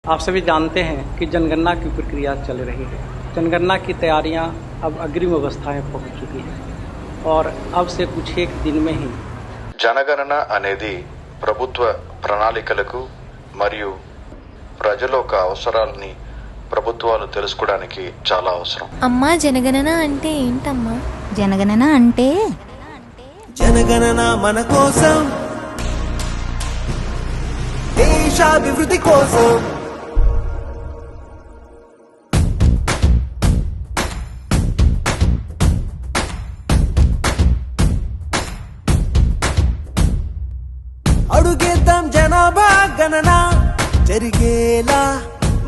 आप सभी जानते हैं कि जनगणना की प्रक्रिया चल रही है। जनगणना की तैयारियां अब अग्रिम अवस्था में पहुंच चुकी है और अब से कुछ एक दिन में ही జనగణన అనేది ప్రభుత్వ ప్రణాళికలకు మరియు ప్రజల యొక్క అవసరాలని ప్రభుత్వాలు తెలుసుకోవడానికి చాలా అవసరం. అమ్మా జనగణన అంటే ఏంటమ్మా? జనగణన అంటే జనగణన మన కోసం, దేశాభివృద్ధి కోసం. అడుగేద్దాం జనాభా గణన జరిగేలా,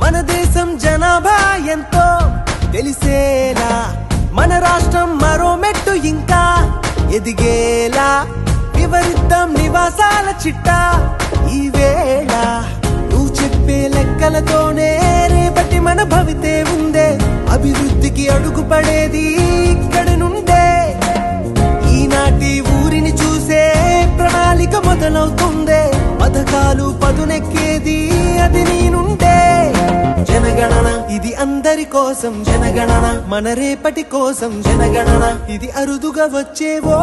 మన దేశం జనాభా ఎంతో తెలిసేలా, మన రాష్ట్రం మరో మెట్టు ఇంకా ఎదిగేలా వివరిద్దాం నివాసాల చిట్టా. ఈ వేళ నువ్వు చెప్పే లెక్కలతోనే రేపటి మన భవితే ఉందే, అభివృద్ధికి అడుగు పడేది ఇక్కడి నుండే. ఈనాటి ఊరిని చూసే ప్రణాళిక మొదలవుతుందే, పథకాలు పదునెక్కేది అది నీ నుండే. జనగణన ఇది అందరి కోసం, జనగణన మన రేపటి కోసం, జనగణన ఇది అరుదుగా వచ్చేవో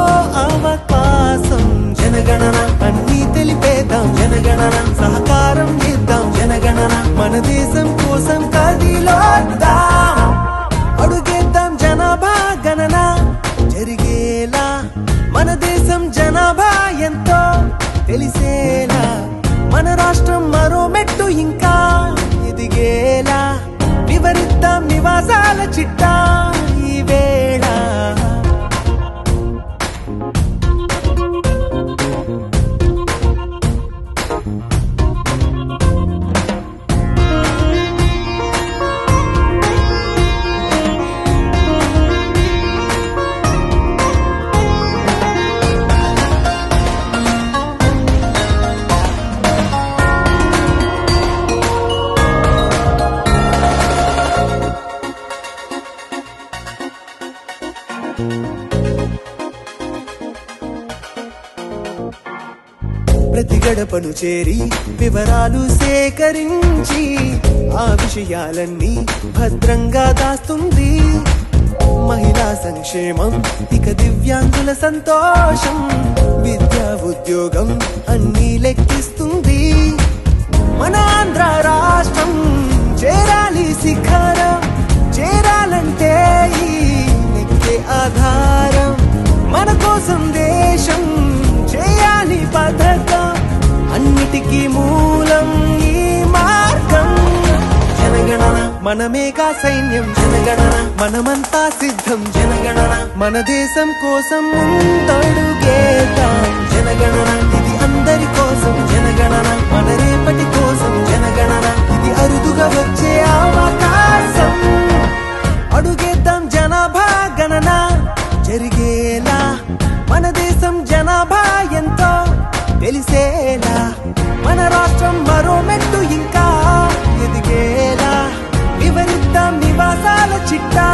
అవకాశం. జనగణన అన్నీ తెలిపేద్దాం, జనగణన సహకారం ఇద్దాం, జనగణన మన దేశం కోసం కదిలోద్దాం. అడుగేద్దాం జనాభా గణన జరిగేలా, మన దేశం జనాభా ఎంతో తెలిసేలా, మన రాష్ట్రం మరో మెట్టు ఇంకా ఎదిగేలా వివరిద్దాం నివాసాల చిట్టా. ఈ వేళ ప్రతి గడపను చేరి వివరాలు సేకరించి ఆ విషయాలన్నీ భద్రంగా దాస్తుంది. మహిళా సంక్షేమం, ఇక దివ్యాంగుల సంతోషం, విద్యా ఉద్యోగం అన్నీ లెక్కిస్తుంది. మన ఆంధ్ర రాష్ట్రం చేరాలి శిఖరం, చేరాలంటే ఈ లెక్కే ఆధారం. మన కోసం దేశం చేయాలి పథకం, అన్నిటికీ మూలం ఈ మార్గం. జనగణన మనమేగా సైన్యం, జనగణన మనమంతా సిద్ధం, జనగణన మన దేశం కోసం ముందడుగేద్దాం. జనగణన ఇది అందరి కోసం, జనగణన మన రేపటి కోసం, జనగణన ఇది అరుదుగా వచ్చే అవకాశం. అడుగేద్దాం జనాభా గణన జరిగేలా, మన దేశం జనాభా ఎంతో తెలిసేలా, మన రాష్ట్రం మరో మెట్టు ఇంకా ఎదిగేలా వివరిద్దాం నివాసాల చిట్టా.